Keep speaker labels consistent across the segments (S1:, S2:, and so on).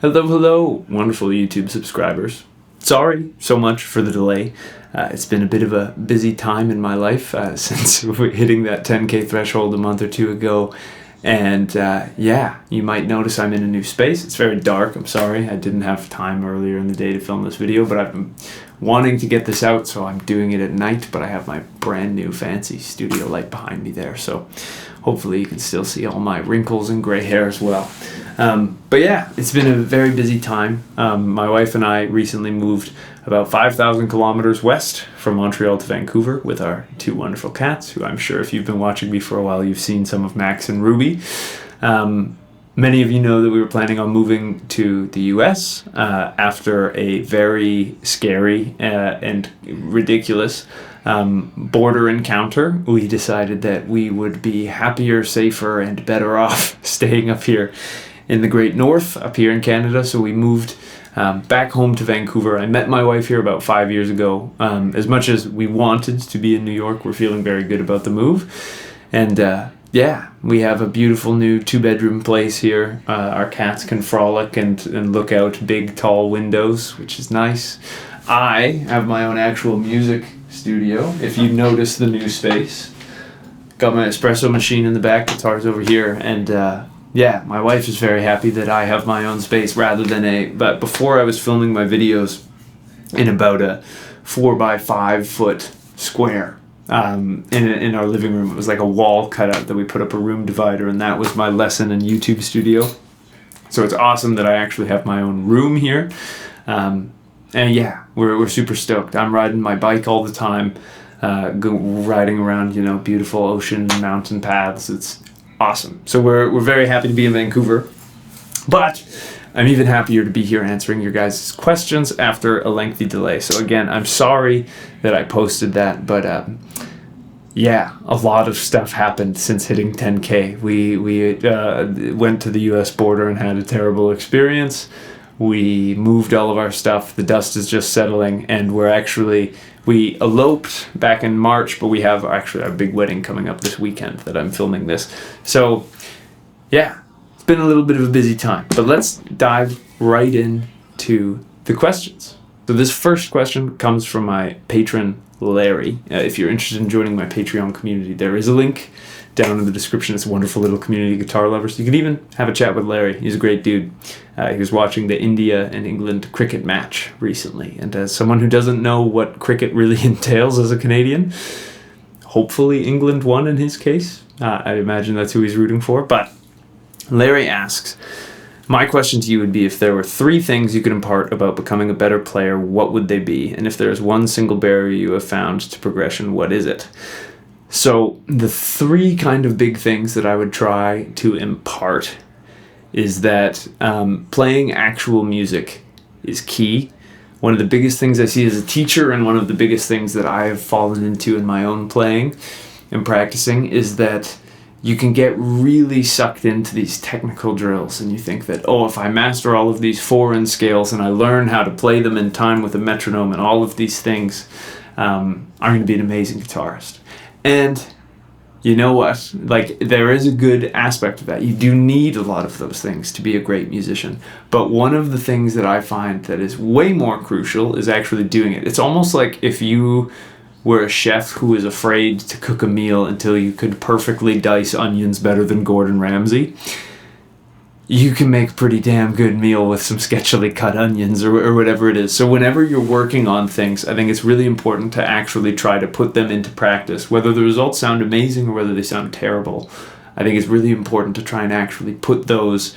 S1: Hello, hello, wonderful YouTube subscribers. Sorry so much for the delay. It's been a bit of a busy time in my life since hitting that 10K threshold a month or two ago. And yeah, you might notice I'm in a new space. It's very dark. I'm sorry. I didn't have time earlier in the day to film this video, but I've been wanting to get this out, so I'm doing it at night, but I have my brand new fancy studio light behind me there. So hopefully you can still see all my wrinkles and gray hair as well. But yeah, it's been a very busy time. My wife and I recently moved about 5,000 kilometers west from Montreal to Vancouver with our two wonderful cats, who I'm sure if you've been watching me for a while, you've seen some of Max and Ruby. Many of you know that we were planning on moving to the US after a very scary and ridiculous border encounter. We decided that we would be happier, safer, and better off staying up here in the Great North, up here in Canada. So we moved back home to Vancouver. I met my wife here about 5 years ago. As much as we wanted to be in New York, we're feeling very good about the move. And yeah, we have a beautiful new 2-bedroom place here. Our cats can frolic and look out big, tall windows, which is nice. I have my own actual music studio, if you notice the new space. Got my espresso machine in the back, guitars over here, and yeah, my wife is very happy that I have my own space rather than but before I was filming my videos in about a 4x5 foot square in our living room. It was like a wall cutout that we put up a room divider, and that was my lesson and YouTube studio. So it's awesome that I actually have my own room here. And yeah, we're super stoked. I'm riding my bike all the time, riding around, beautiful ocean and mountain paths. It's awesome. So we're very happy to be in Vancouver, but I'm even happier to be here answering your guys' questions after a lengthy delay. So again, I'm sorry that I posted that, but yeah, a lot of stuff happened since hitting 10K. We went to the US border and had a terrible experience. We moved all of our stuff. The dust is just settling, and we eloped back in March, but we have actually our big wedding coming up this weekend that I'm filming this. So yeah, it's been a little bit of a busy time, but let's dive right into the questions. So this first question comes from my patron, Larry. If you're interested in joining my Patreon community, there is a link down in the description. It's a wonderful little community of guitar lovers. You can even have a chat with Larry. He's a great dude. He was watching the India and England cricket match recently. And as someone who doesn't know what cricket really entails as a Canadian, hopefully England won in his case. I imagine that's who he's rooting for. But Larry asks, my question to you would be, if there were 3 things you could impart about becoming a better player, what would they be? And if there is one single barrier you have found to progression, what is it? So the 3 kind of big things that I would try to impart is that playing actual music is key. One of the biggest things I see as a teacher, and one of the biggest things that I have fallen into in my own playing and practicing, is that you can get really sucked into these technical drills, and you think that, if I master all of these foreign scales and I learn how to play them in time with a metronome and all of these things, I'm going to be an amazing guitarist. And you know what? There is a good aspect of that. You do need a lot of those things to be a great musician. But one of the things that I find that is way more crucial is actually doing it. It's almost like if you were a chef who was afraid to cook a meal until you could perfectly dice onions better than Gordon Ramsay. You can make a pretty damn good meal with some sketchily cut onions or whatever it is. So whenever you're working on things, I think it's really important to actually try to put them into practice. Whether the results sound amazing or whether they sound terrible, I think it's really important to try and actually put those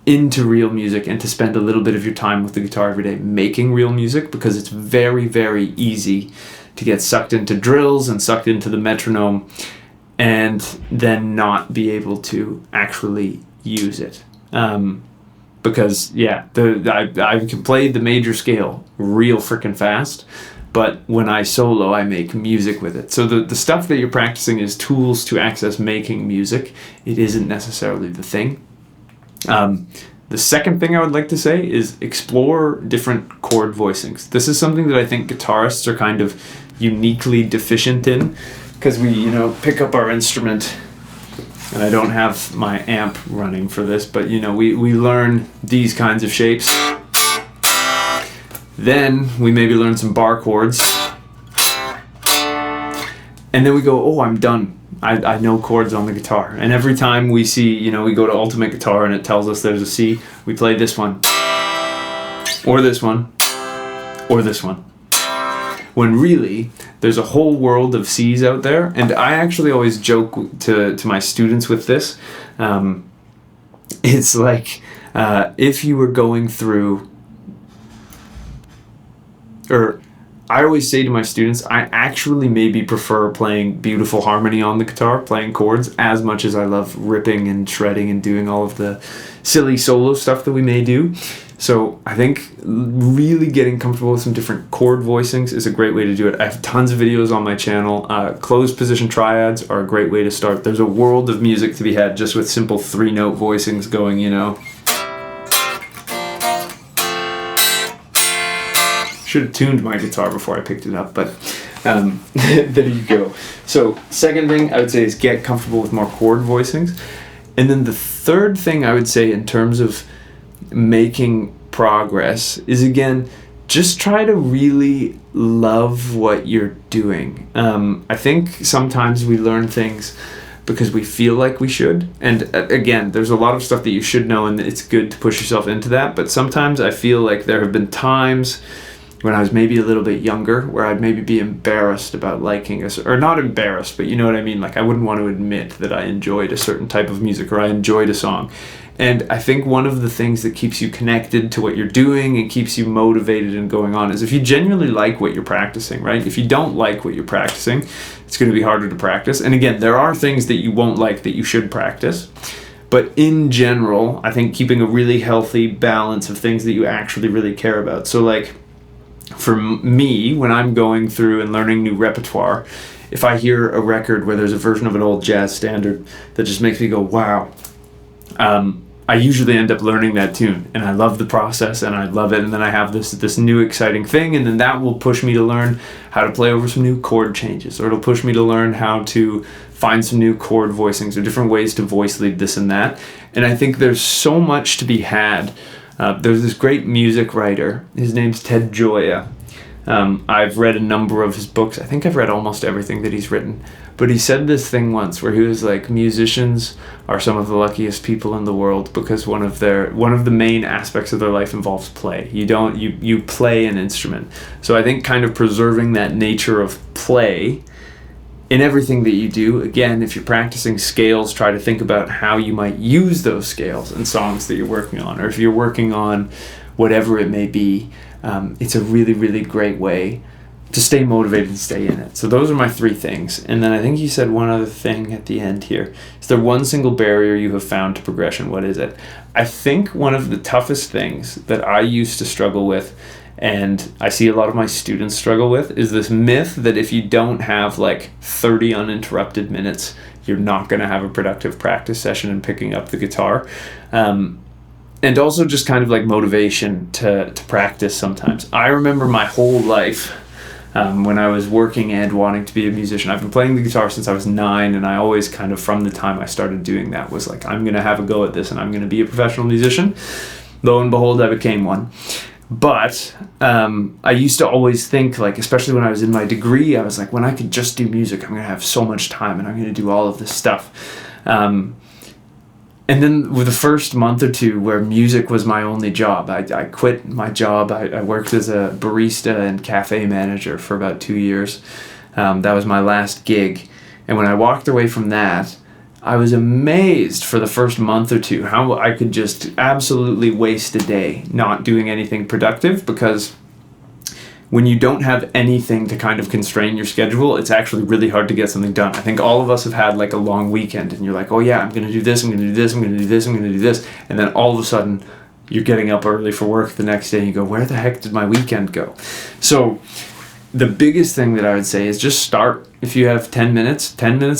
S1: into real music and to spend a little bit of your time with the guitar every day making real music, because it's very, very easy to get sucked into drills and sucked into the metronome and then not be able to actually use it. Because yeah, I can play the major scale real freaking fast, but when I solo, I make music with it. So the stuff that you're practicing is tools to access making music. It isn't necessarily the thing. The second thing I would like to say is explore different chord voicings. This is something that I think guitarists are kind of uniquely deficient in, because we, pick up our instrument and I don't have my amp running for this, but you know, we learn these kinds of shapes. Then we maybe learn some bar chords. And then we go, oh, I'm done. I know chords on the guitar. And every time we see, you know, we go to Ultimate Guitar and it tells us there's a C, we play this one, or this one, or this one. When really, there's a whole world of C's out there. And I actually always joke to my students with this. It's like if you were going through, or I always say to my students, I actually maybe prefer playing beautiful harmony on the guitar, playing chords, as much as I love ripping and shredding and doing all of the silly solo stuff that we may do. So I think really getting comfortable with some different chord voicings is a great way to do it. I have tons of videos on my channel. Closed position triads are a great way to start. There's a world of music to be had just with simple 3-note voicings going, you know. Should have tuned my guitar before I picked it up, but there you go. So second thing I would say is get comfortable with more chord voicings. And then the third thing I would say in terms of making progress is, again, just try to really love what you're doing. I think sometimes we learn things because we feel like we should. And again, there's a lot of stuff that you should know, and it's good to push yourself into that. But sometimes I feel like there have been times when I was maybe a little bit younger where I'd maybe be embarrassed about liking a, or not embarrassed, but you know what I mean? Like I wouldn't want to admit that I enjoyed a certain type of music or I enjoyed a song. And I think one of the things that keeps you connected to what you're doing and keeps you motivated and going on is if you genuinely like what you're practicing, right? If you don't like what you're practicing, it's going to be harder to practice. And again, there are things that you won't like that you should practice. But in general, I think keeping a really healthy balance of things that you actually really care about. So like, for me, when I'm going through and learning new repertoire, if I hear a record where there's a version of an old jazz standard that just makes me go, wow, I usually end up learning that tune, and I love the process, and I love it, and then I have this new exciting thing, and then that will push me to learn how to play over some new chord changes, or it'll push me to learn how to find some new chord voicings, or different ways to voice lead this and that. And I think there's so much to be had. There's this great music writer. His name's Ted Gioia. I've read a number of his books. I think I've read almost everything that he's written. But he said this thing once where he was like, musicians are some of the luckiest people in the world because one of the main aspects of their life involves play. You play an instrument. So I think kind of preserving that nature of play in everything that you do. Again, if you're practicing scales, try to think about how you might use those scales in songs that you're working on, or if you're working on whatever it may be. It's a really, really great way to stay motivated and stay in it. So those are my 3 things. And then I think you said one other thing at the end here. Is there one single barrier you have found to progression? What is it? I think one of the toughest things that I used to struggle with, and I see a lot of my students struggle with, is this myth that if you don't have like 30 uninterrupted minutes, you're not going to have a productive practice session and picking up the guitar. And also just kind of like motivation to practice sometimes. I remember my whole life when I was working and wanting to be a musician. I've been playing the guitar since I was 9, and I always kind of, from the time I started doing that, was like, I'm going to have a go at this and I'm going to be a professional musician. Lo and behold, I became one. But I used to always think, like, especially when I was in my degree, I was like, when I could just do music, I'm going to have so much time and I'm going to do all of this stuff. And then with the first month or two where music was my only job, I quit my job. I worked as a barista and cafe manager for about 2 years. That was my last gig. And when I walked away from that, I was amazed for the first month or two how I could just absolutely waste a day not doing anything productive, because when you don't have anything to kind of constrain your schedule, it's actually really hard to get something done. I think all of us have had like a long weekend and you're like, oh yeah, I'm going to do this, I'm going to do this, I'm going to do this, I'm going to do this. And then all of a sudden you're getting up early for work the next day and you go, where the heck did my weekend go? So the biggest thing that I would say is just start. If you have 10 minutes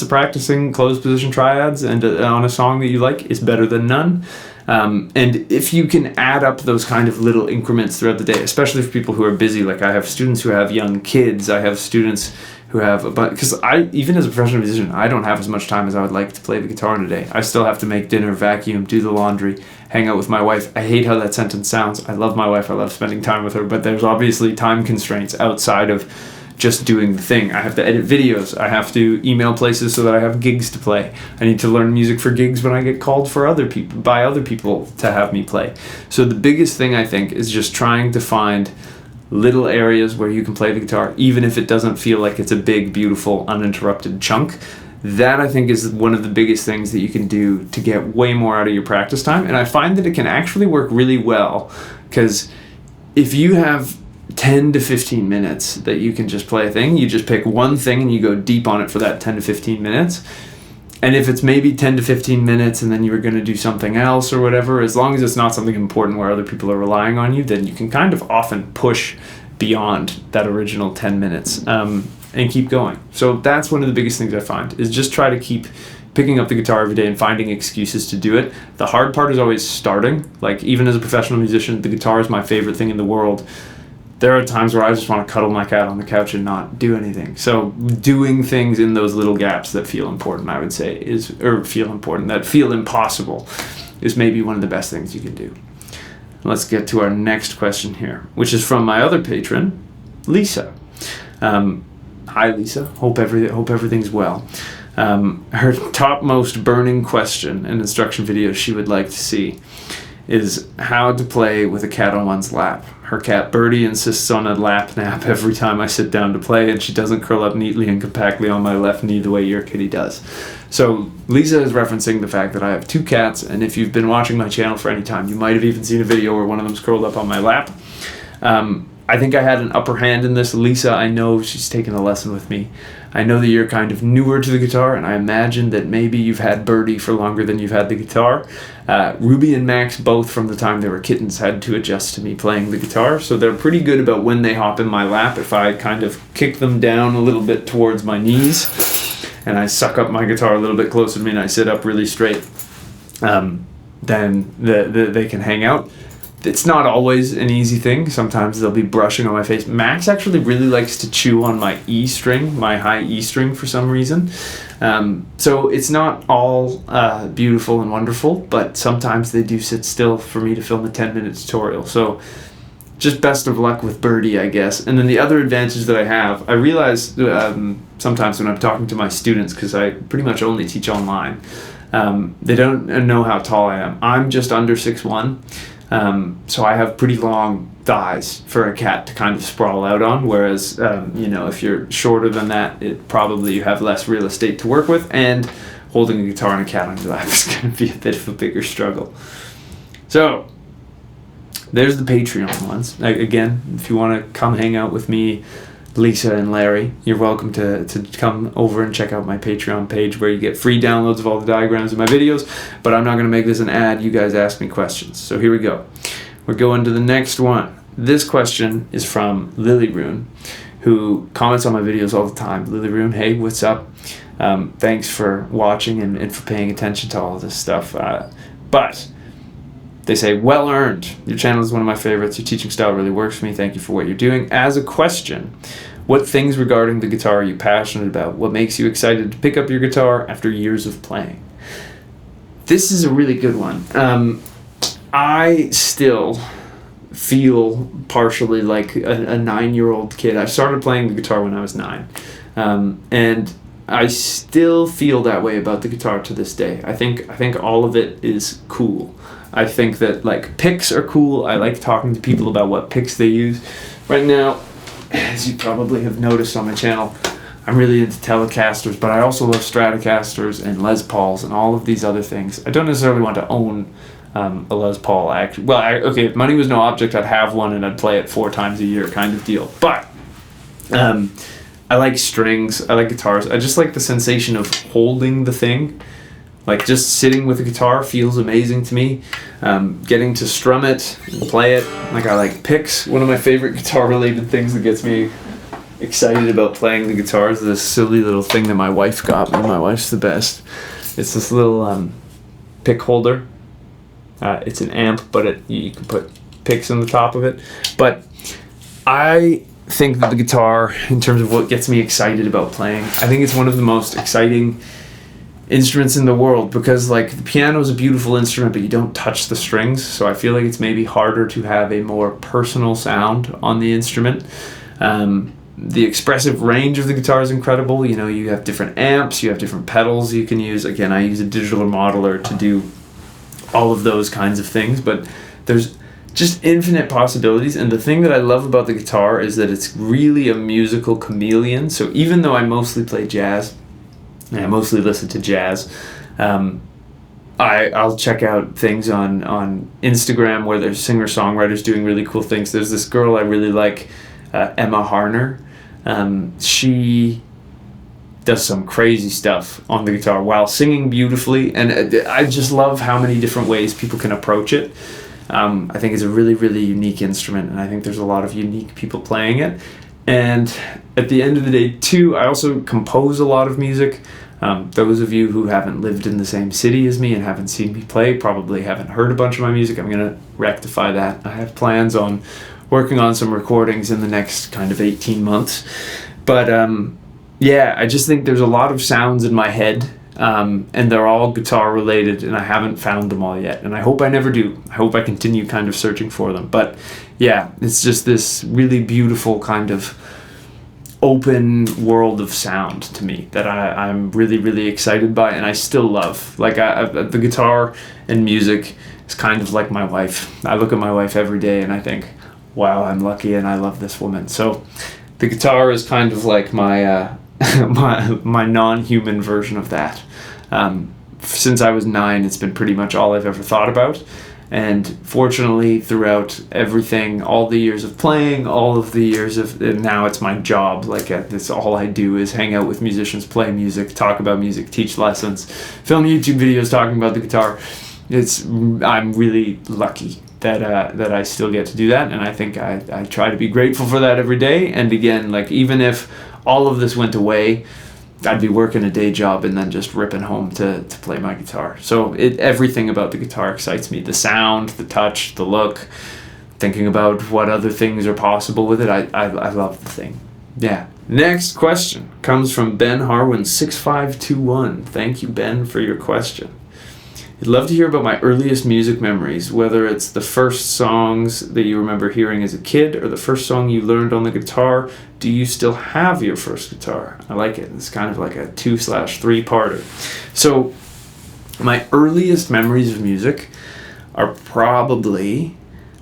S1: of practicing closed position triads and on a song that you like is better than none. And if you can add up those kind of little increments throughout the day, especially for people who are busy, like I have students who have young kids, I have students who have a bunch, because even as a professional musician, I don't have as much time as I would like to play the guitar in a day. I still have to make dinner, vacuum, do the laundry, hang out with my wife. I hate how that sentence sounds. I love my wife. I love spending time with her, but there's obviously time constraints outside of just doing the thing. I have to edit videos. I have to email places so that I have gigs to play. I need to learn music for gigs when I get called for other people to have me play. So the biggest thing, I think, is just trying to find little areas where you can play the guitar, even if it doesn't feel like it's a big, beautiful, uninterrupted chunk. That, I think, is one of the biggest things that you can do to get way more out of your practice time. And I find that it can actually work really well, because if you have 10 to 15 minutes that you can just play a thing, you just pick one thing and you go deep on it for that 10 to 15 minutes. And if it's maybe 10 to 15 minutes and then you were going to do something else or whatever, as long as it's not something important where other people are relying on you, then you can kind of often push beyond that original 10 minutes and keep going. So that's one of the biggest things I find, is just try to keep picking up the guitar every day and finding excuses to do it. The hard part is always starting. Like, even as a professional musician, the guitar is my favorite thing in the world. There are times where I just want to cuddle my cat on the couch and not do anything. So doing things in those little gaps that feel important, I would say, that feel impossible, is maybe one of the best things you can do. Let's get to our next question here, which is from my other patron, Lisa. Hi, Lisa. Hope everything's well. Her topmost burning question and instruction video she would like to see is how to play with a cat on one's lap. Her cat Birdie insists on a lap nap every time I sit down to play, and she doesn't curl up neatly and compactly on my left knee the way your kitty does. So Lisa is referencing the fact that I have two cats, and if you've been watching my channel for any time, you might have even seen a video where one of them's curled up on my lap. I think I had an upper hand in this. Lisa, I know she's taken a lesson with me. I know that you're kind of newer to the guitar, and I imagine that maybe you've had Birdie for longer than you've had the guitar. Ruby and Max, both from the time they were kittens, had to adjust to me playing the guitar, so they're pretty good about when they hop in my lap. If I kind of kick them down a little bit towards my knees, and I suck up my guitar a little bit closer to me, and I sit up really straight, then they can hang out. It's not always an easy thing. Sometimes they'll be brushing on my face. Max actually really likes to chew on my E string, my high E string, for some reason. So it's not all beautiful and wonderful, but sometimes they do sit still for me to film a 10-minute tutorial. So just best of luck with Birdie, I guess. And then the other advantage that I have, I realize sometimes when I'm talking to my students, because I pretty much only teach online, they don't know how tall I am. I'm just under 6'1". So I have pretty long thighs for a cat to kind of sprawl out on, whereas, if you're shorter than that, you have less real estate to work with, and holding a guitar and a cat on your lap is going to be a bit of a bigger struggle. So, there's the Patreon ones. Again, if you want to come hang out with me, Lisa and Larry, you're welcome to come over and check out my Patreon page, where you get free downloads of all the diagrams of my videos, but I'm not going to make this an ad. You guys ask me questions. So here we go. We're going to the next one. This question is from Lily Rune, who comments on my videos all the time. Lily Rune, hey, what's up? Thanks for watching and for paying attention to all of this stuff. But they say, well earned. Your channel is one of my favorites. Your teaching style really works for me. Thank you for what you're doing. As a question, what things regarding the guitar are you passionate about? What makes you excited to pick up your guitar after years of playing? This is a really good one. I still feel partially like a 9-year-old kid. I started playing the guitar when I was 9. And I still feel that way about the guitar to this day. I think all of it is cool. I think that picks are cool. I like talking to people about what picks they use. Right now, as you probably have noticed on my channel, I'm really into Telecasters, but I also love Stratocasters and Les Pauls and all of these other things. I don't necessarily want to own a Les Paul. If money was no object, I'd have one and I'd play it 4 times a year kind of deal. But I like strings. I like guitars. I just like the sensation of holding the thing. Just sitting with a guitar feels amazing to me. Getting to strum it and play it. I like picks. One of my favorite guitar-related things that gets me excited about playing the guitar is this silly little thing that my wife got me. My wife's the best. It's this little pick holder. It's an amp, but you can put picks on the top of it. But I think that the guitar, in terms of what gets me excited about playing, I think it's one of the most exciting instruments in the world, because like the piano is a beautiful instrument, but you don't touch the strings, so I feel like it's maybe harder to have a more personal sound on the instrument. The expressive range of the guitar is incredible. You know, you have different amps, you have different pedals you can use. Again, I use a digital modeler to do all of those kinds of things, but there's just infinite possibilities. And the thing that I love about the guitar is that it's really a musical chameleon. So even though I mostly play jazz and I mostly listen to jazz, I'll check out things on Instagram where there's singer-songwriters doing really cool things. There's this girl I really like, Emma Harner. She does some crazy stuff on the guitar while singing beautifully, and I just love how many different ways people can approach it. I think it's a really, really unique instrument, and I think there's a lot of unique people playing it. And at the end of the day, too, I also compose a lot of music. Those of you who haven't lived in the same city as me and haven't seen me play probably haven't heard a bunch of my music. I'm going to rectify that. I have plans on working on some recordings in the next kind of 18 months. But yeah, I just think there's a lot of sounds in my head, and they're all guitar related, and I haven't found them all yet. And I hope I never do. I hope I continue kind of searching for them. But yeah, it's just this really beautiful kind of open world of sound to me that I'm really, really excited by, and I still love. Like the guitar and music is kind of like my wife. I look at my wife every day and I think, wow, I'm lucky and I love this woman. So the guitar is kind of like my my non-human version of that. Since I was 9, it's been pretty much all I've ever thought about. And fortunately, throughout everything, all the years of playing, all of the years of, and now it's my job. Like this, all I do is hang out with musicians, play music, talk about music, teach lessons, film YouTube videos talking about the guitar. I'm really lucky that I still get to do that, and I think I try to be grateful for that every day. And again, like even if all of this went away, I'd be working a day job and then just ripping home to play my guitar. So everything about the guitar excites me. The sound, the touch, the look, thinking about what other things are possible with it. I love the thing. Yeah. Next question comes from Ben Harwin 6521. Thank you, Ben, for your question. I'd love to hear about my earliest music memories, whether it's the first songs that you remember hearing as a kid or the first song you learned on the guitar. Do you still have your first guitar? I like it. It's kind of like a 2/3-parter. So my earliest memories of music are probably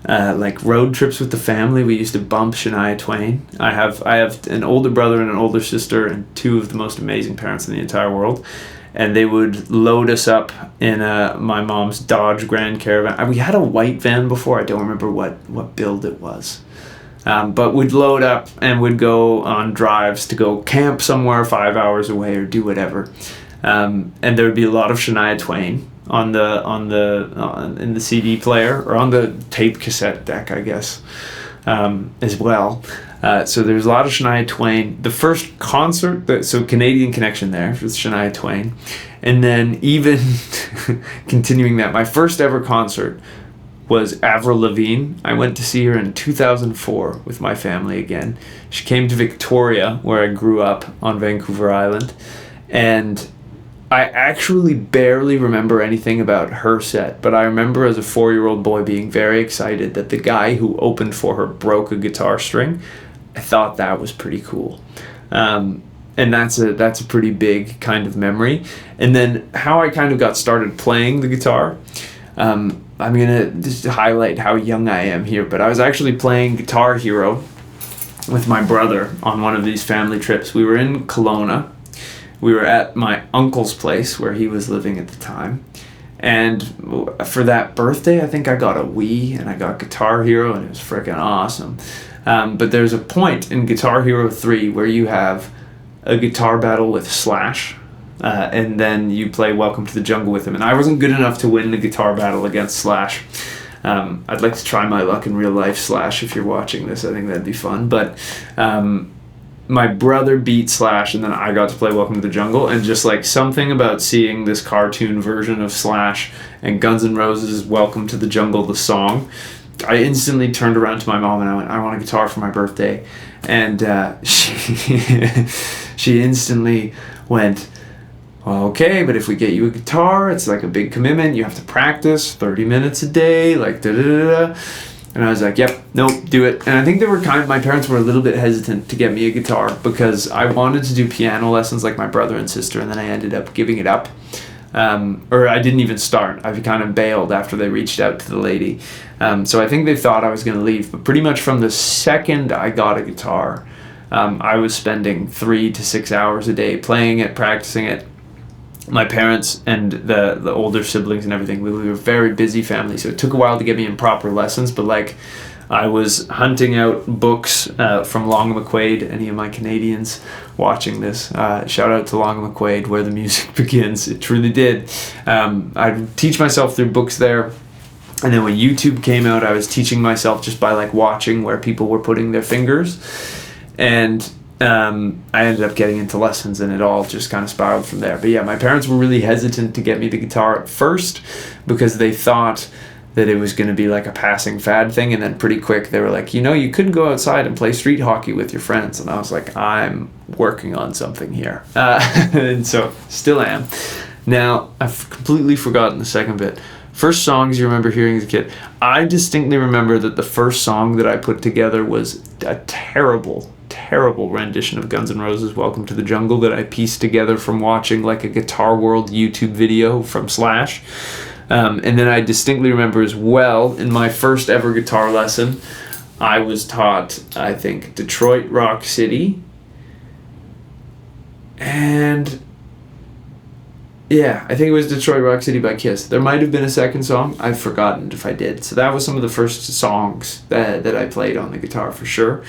S1: like road trips with the family. We used to bump Shania Twain. I have an older brother and an older sister and two of the most amazing parents in the entire world. And they would load us up in my mom's Dodge Grand Caravan. We had a white van before. I don't remember what build it was. But we'd load up and we'd go on drives to go camp somewhere 5 hours away or do whatever. And there would be a lot of Shania Twain in the CD player, or on the tape cassette deck, I guess, as well. So there's a lot of Shania Twain. The first concert, so Canadian connection there with Shania Twain. And then even continuing that, my first ever concert was Avril Lavigne. I went to see her in 2004 with my family again. She came to Victoria, where I grew up on Vancouver Island. And I actually barely remember anything about her set, but I remember as a 4-year-old boy being very excited that the guy who opened for her broke a guitar string. I thought that was pretty cool. And that's a pretty big kind of memory. And then how I kind of got started playing the guitar, I'm going to just highlight how young I am here, but I was actually playing Guitar Hero with my brother on one of these family trips. We were in Kelowna. We were at my uncle's place where he was living at the time. And for that birthday, I think I got a Wii and I got Guitar Hero, and it was freaking awesome. But there's a point in Guitar Hero 3 where you have a guitar battle with Slash, and then you play Welcome to the Jungle with him. And I wasn't good enough to win the guitar battle against Slash. I'd like to try my luck in real life, Slash, if you're watching this. I think that'd be fun. But my brother beat Slash, and then I got to play Welcome to the Jungle. And just like something about seeing this cartoon version of Slash and Guns N' Roses' Welcome to the Jungle, the song, I instantly turned around to my mom and I went, I want a guitar for my birthday. And she instantly went, well, okay, but if we get you a guitar, it's like a big commitment. You have to practice 30 minutes a day, like da-da-da-da. And I was like, yep, nope, do it. And I think my parents were a little bit hesitant to get me a guitar because I wanted to do piano lessons like my brother and sister, and then I ended up giving it up. Or I didn't even start. I kind of bailed after they reached out to the lady. So I think they thought I was going to leave. But pretty much from the second I got a guitar, I was spending 3 to 6 hours a day playing it, practicing it. My parents and the older siblings and everything, we were a very busy family, so it took a while to get me in proper lessons, but like I was hunting out books from Long McQuaid. Any of my Canadians watching this, shout out to Long McQuaid, Where the Music Begins. It truly did. I'd teach myself through books there. And then when YouTube came out, I was teaching myself just by like watching where people were putting their fingers. And I ended up getting into lessons, and it all just kind of spiraled from there. But yeah, my parents were really hesitant to get me the guitar at first because they thought that it was going to be like a passing fad thing, and then pretty quick they were like, you could go outside and play street hockey with your friends. And I was like, I'm working on something here. And so still am. Now, I've completely forgotten the second bit. First songs you remember hearing as a kid. I distinctly remember that the first song that I put together was a terrible rendition of Guns N' Roses' Welcome to the Jungle that I pieced together from watching like a Guitar World YouTube video from Slash. And then I distinctly remember as well, in my first ever guitar lesson, I was taught, I think, Detroit Rock City. And yeah, I think it was Detroit Rock City by Kiss. There might have been a second song. I've forgotten if I did. So that was some of the first songs that I played on the guitar for sure.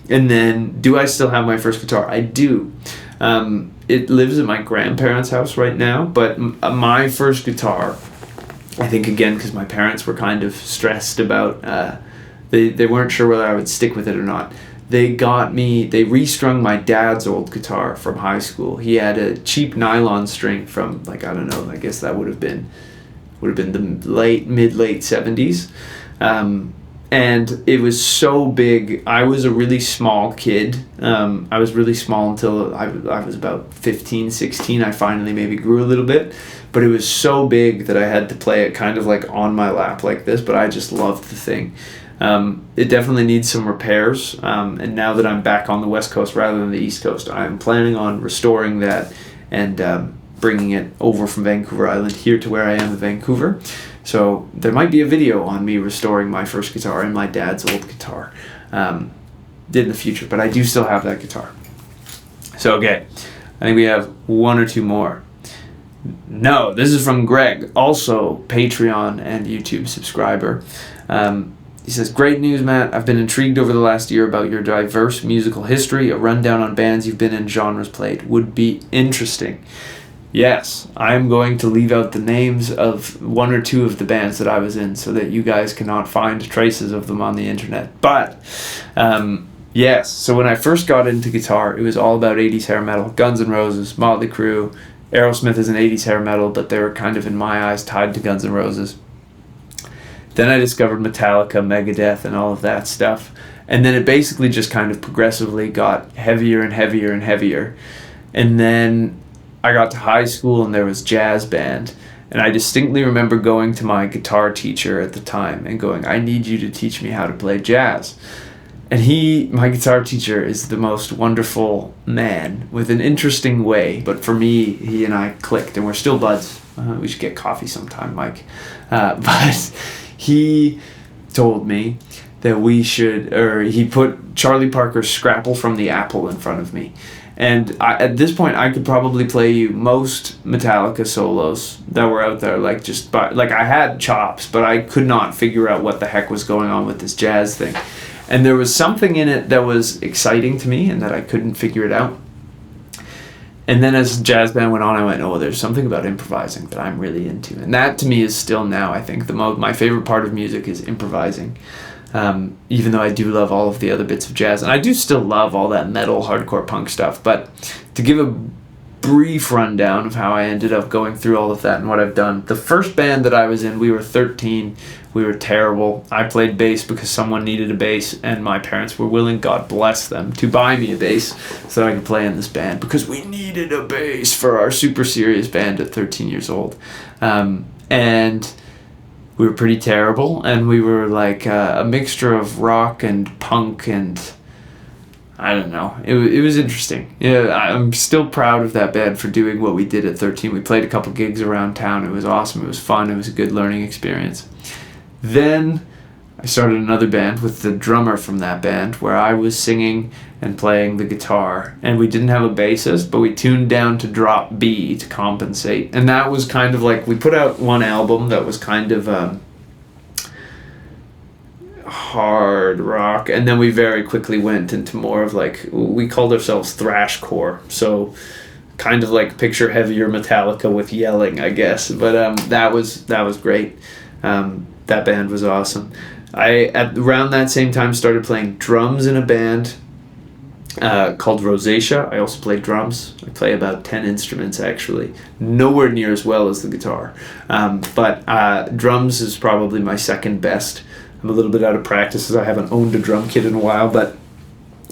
S1: And then, do I still have my first guitar? I do. It lives at my grandparents' house right now, but my first guitar, I think again because my parents were kind of stressed about, they weren't sure whether I would stick with it or not. They restrung my dad's old guitar from high school. He had a cheap nylon string from, like, I don't know, I guess that would have been the mid-late 70s. And it was so big. I was a really small kid. I was really small until I was about 15, 16. I finally maybe grew a little bit. But it was so big that I had to play it kind of like on my lap like this. But I just loved the thing. It definitely needs some repairs. And now that I'm back on the West Coast rather than the East Coast, I'm planning on restoring that and bringing it over from Vancouver Island here to where I am in Vancouver. So there might be a video on me restoring my first guitar and my dad's old guitar in the future, but I do still have that guitar. So, okay, I think we have one or two more. No, this is from Greg, also Patreon and YouTube subscriber. He says, great news, Matt. I've been intrigued over the last year about your diverse musical history. A rundown on bands you've been in, genres played would be interesting. Yes, I'm going to leave out the names of one or two of the bands that I was in so that you guys cannot find traces of them on the internet. But, yes, so when I first got into guitar, it was all about 80s hair metal. Guns N' Roses, Motley Crue. Aerosmith is an 80s hair metal, but they were kind of, in my eyes, tied to Guns N' Roses. Then I discovered Metallica, Megadeth, and all of that stuff. And then it basically just kind of progressively got heavier and heavier and heavier. And then I got to high school and there was jazz band. And I distinctly remember going to my guitar teacher at the time and going, I need you to teach me how to play jazz. And my guitar teacher, is the most wonderful man with an interesting way. But for me, he and I clicked and we're still buds. We should get coffee sometime, Mike. But he told me that he put Charlie Parker's Scrapple from the Apple in front of me. And at this point, I could probably play you most Metallica solos that were out there. I had chops, but I could not figure out what the heck was going on with this jazz thing. And there was something in it that was exciting to me and that I couldn't figure it out. And then as the jazz band went on, I went, oh, there's something about improvising that I'm really into. And that to me is still now, I think, my favorite part of music is improvising. Even though I do love all of the other bits of jazz. And I do still love all that metal, hardcore punk stuff. But to give brief rundown of how I ended up going through all of that and what I've done. The first band that I was in, we were 13. We were terrible. I played bass because someone needed a bass, and my parents were willing, God bless them, to buy me a bass so that I could play in this band because we needed a bass for our super serious band at 13 years old. And we were pretty terrible, and we were like a mixture of rock and punk, and I don't know. It was interesting. Yeah, I'm still proud of that band for doing what we did at 13. We played a couple gigs around town. It was awesome. It was fun. It was a good learning experience. Then I started another band with the drummer from that band where I was singing and playing the guitar. And we didn't have a bassist, but we tuned down to drop B to compensate. And that was kind of like, we put out one album that was kind of hard rock, and then we very quickly went into more of like, we called ourselves thrashcore. So kind of like picture heavier Metallica with yelling, I guess. But that was great. That band was awesome. I, around that same time, started playing drums in a band called Rosacea. I also play drums. I play about 10 instruments, actually. Nowhere near as well as the guitar. But drums is probably my second best. I'm a little bit out of practice as I haven't owned a drum kit in a while, but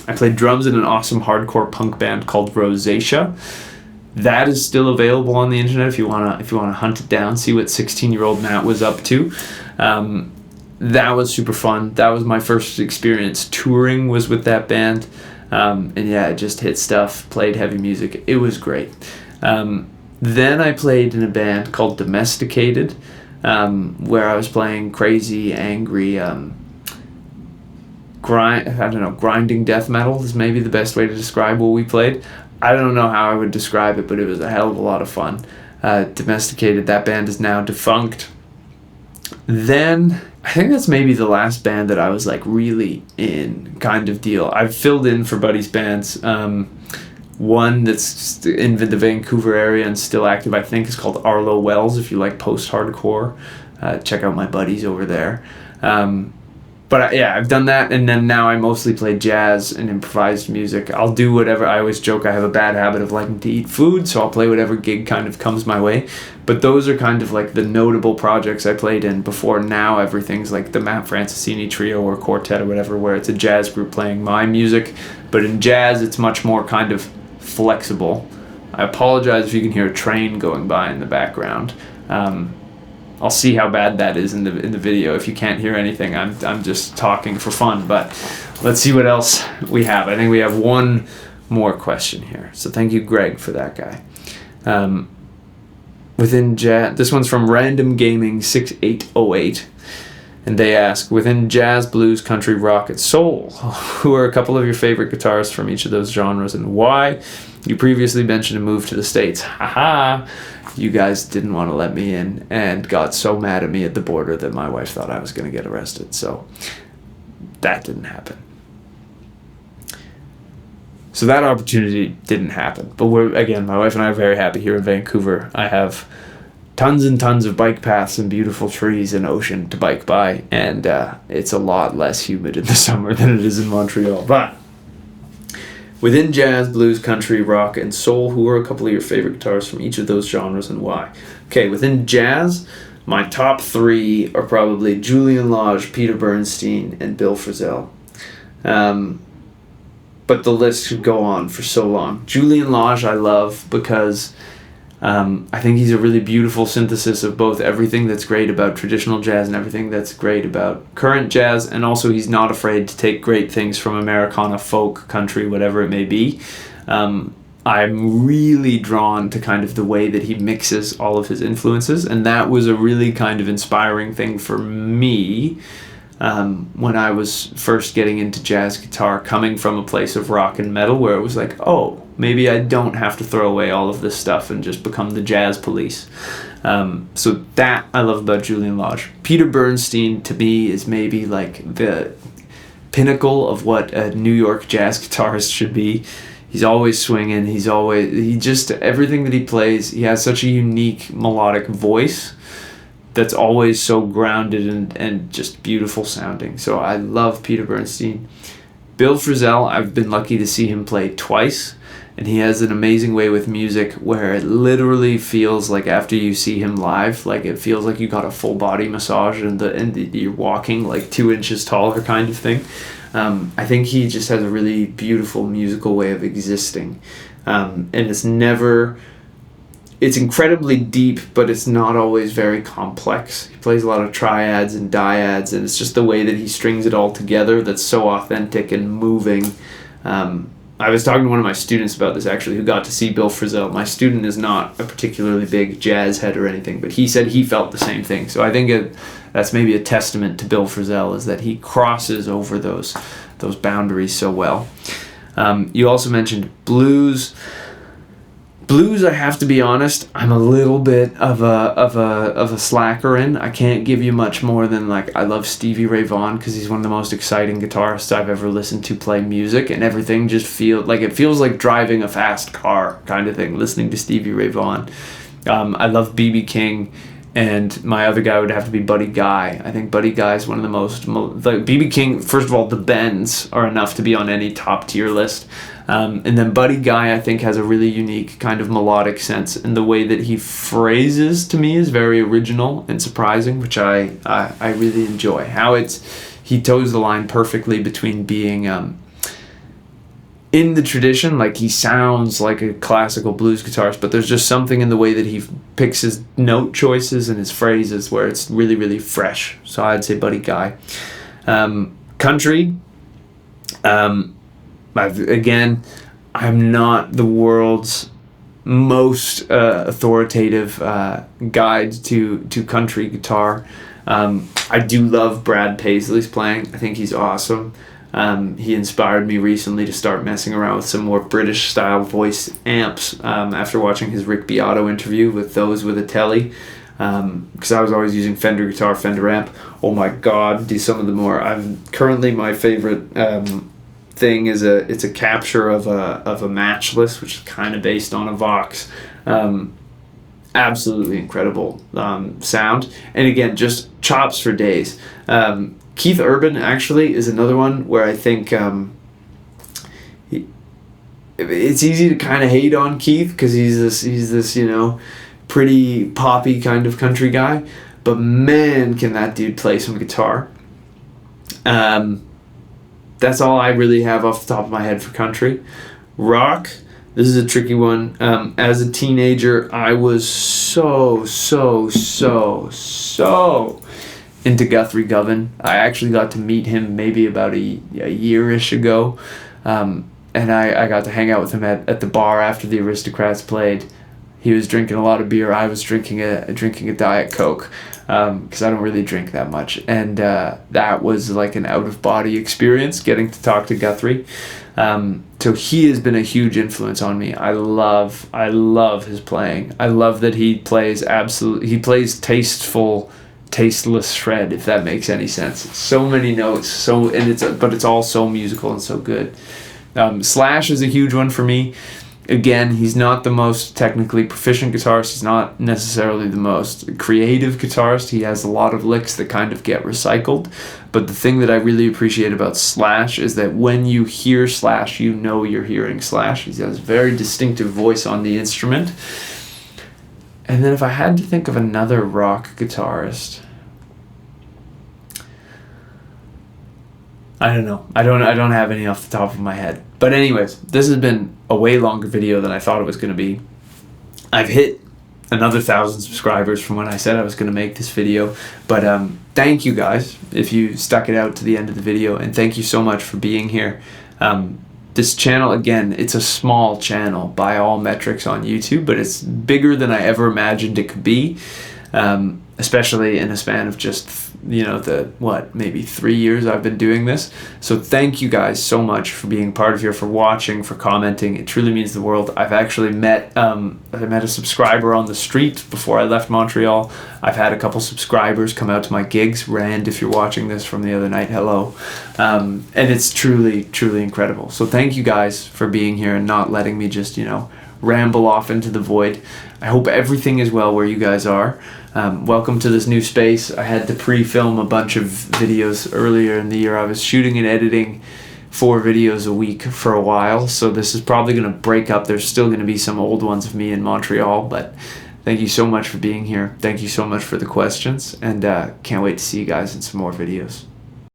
S1: I played drums in an awesome hardcore punk band called Rosacea. That is still available on the internet if you wanna hunt it down, see what 16-year-old Matt was up to. That was super fun. That was my first experience touring, was with that band. And yeah, I just hit stuff, played heavy music. It was great. Then I played in a band called Domesticated, where I was playing crazy, angry, grinding death metal is maybe the best way to describe what we played. I don't know how I would describe it, but it was a hell of a lot of fun. Domesticated, that band is now defunct. Then I think that's maybe the last band that I was like really in kind of deal. I've filled in for buddies' bands. One that's in the Vancouver area and still active, I think, is called Arlo Wells. If you like post-hardcore, check out my buddies over there. But yeah, I've done that, and then now I mostly play jazz and improvised music. I'll do whatever. I always joke I have a bad habit of liking to eat food, so I'll play whatever gig kind of comes my way. But those are kind of like the notable projects I played in before. Now everything's like the Matt Franciscini trio or quartet or whatever, where it's a jazz group playing my music. But in jazz, it's much more kind of flexible. I apologize if you can hear a train going by in the background. I'll see how bad that is in the video. If you can't hear anything, I'm just talking for fun. But let's see what else we have. I think we have one more question here. So thank you, Greg, for that guy. Within jazz, this one's from Random Gaming 6808, and they ask, within jazz, blues, country, rock, and soul, who are a couple of your favorite guitarists from each of those genres and why? You previously mentioned a move to the States. Haha! You guys didn't want to let me in and got so mad at me at the border that my wife thought I was going to get arrested. So that didn't happen. So that opportunity didn't happen. But my wife and I are very happy here in Vancouver. I have tons and tons of bike paths and beautiful trees and ocean to bike by, and it's a lot less humid in the summer than it is in Montreal. But within jazz, blues, country, rock, and soul, who are a couple of your favorite guitarists from each of those genres and why? Okay, within jazz, my top three are probably Julian Lage, Peter Bernstein, and Bill Frisell. But the list could go on for so long. Julian Lage I love because I think he's a really beautiful synthesis of both everything that's great about traditional jazz and everything that's great about current jazz, and also he's not afraid to take great things from Americana, folk, country, whatever it may be. I'm really drawn to kind of the way that he mixes all of his influences, and that was a really kind of inspiring thing for me when I was first getting into jazz guitar, coming from a place of rock and metal where it was like, oh, maybe I don't have to throw away all of this stuff and just become the jazz police. So that I love about Julian Lage. Peter Bernstein, to me, is maybe like the pinnacle of what a New York jazz guitarist should be. He's always swinging. Everything that he plays, he has such a unique melodic voice that's always so grounded and just beautiful sounding. So I love Peter Bernstein. Bill Frisell, I've been lucky to see him play twice, and he has an amazing way with music where it literally feels like after you see him live, like it feels like you got a full body massage and you're walking like 2 inches taller kind of thing. I think he just has a really beautiful musical way of existing. And it's incredibly deep, but it's not always very complex. He plays a lot of triads and dyads, and it's just the way that he strings it all together that's so authentic and moving. I was talking to one of my students about this, actually, who got to see Bill Frisell. My student is not a particularly big jazz head or anything, but he said he felt the same thing. So I think that's maybe a testament to Bill Frisell, is that he crosses over those boundaries so well. You also mentioned blues. Blues, I have to be honest, I'm a little bit of a slacker in. I can't give you much more than, like, I love Stevie Ray Vaughan because he's one of the most exciting guitarists I've ever listened to play music, and everything just feels like driving a fast car kind of thing, listening to Stevie Ray Vaughan. I love B.B. King, and my other guy would have to be Buddy Guy. I think Buddy Guy is one of the most... Like B.B. King, first of all, the bends are enough to be on any top tier list. And then Buddy Guy, I think, has a really unique kind of melodic sense, and the way that he phrases to me is very original and surprising, which I really enjoy. How he toes the line perfectly between being in the tradition, like he sounds like a classical blues guitarist, but there's just something in the way that he picks his note choices and his phrases where it's really, really fresh. So I'd say Buddy Guy. Country. I'm not the world's most authoritative guide to country guitar. I do love Brad Paisley's playing. I think he's awesome. He inspired me recently to start messing around with some more British style voice amps after watching his Rick Beato interview with those with a telly. Because I was always using Fender guitar, Fender amp. Oh my God, do some of the more. Currently my favorite thing is it's a capture of a Matchless, which is kind of based on a Vox. Absolutely incredible sound, and again, just chops for days. Keith Urban actually is another one where I think it's easy to kind of hate on Keith because he's this pretty poppy kind of country guy, but man, can that dude play some guitar. That's all I really have off the top of my head for country. Rock, this is a tricky one. As a teenager, I was so into Guthrie Govan. I actually got to meet him maybe about a year-ish ago, and I got to hang out with him at the bar after the Aristocrats played. He was drinking a lot of beer. I was drinking a Diet Coke because I don't really drink that much. And that was like an out-of-body experience, getting to talk to Guthrie. So he has been a huge influence on me. I love his playing. I love that he plays tasteful, tasteless shred, if that makes any sense. So many notes, but it's all so musical and so good. Slash is a huge one for me. Again, he's not the most technically proficient guitarist. He's not necessarily the most creative guitarist. He has a lot of licks that kind of get recycled. But the thing that I really appreciate about Slash is that when you hear Slash, you know you're hearing Slash. He has a very distinctive voice on the instrument. And then if I had to think of another rock guitarist, I don't know. I don't have any off the top of my head. But anyways, this has been a way longer video than I thought it was going to be. I've hit another 1,000 subscribers from when I said I was going to make this video. But thank you guys if you stuck it out to the end of the video. And thank you so much for being here. This channel, again, it's a small channel by all metrics on YouTube, but it's bigger than I ever imagined it could be. Especially in a span of just, maybe 3 years I've been doing this. So thank you guys so much for being part of here, for watching, for commenting. It truly means the world. I've actually met a subscriber on the street before I left Montreal. I've had a couple subscribers come out to my gigs. Rand, if you're watching this from the other night, hello. And it's truly, truly incredible. So thank you guys for being here and not letting me just, ramble off into the void. I hope everything is well where you guys are. Welcome to this new space. I had to pre-film a bunch of videos earlier in the year. I was shooting and editing 4 videos a week for a while, so this is probably going to break up. There's still going to be some old ones of me in Montreal, but thank you so much for being here. Thank you so much for the questions, and can't wait to see you guys in some more videos.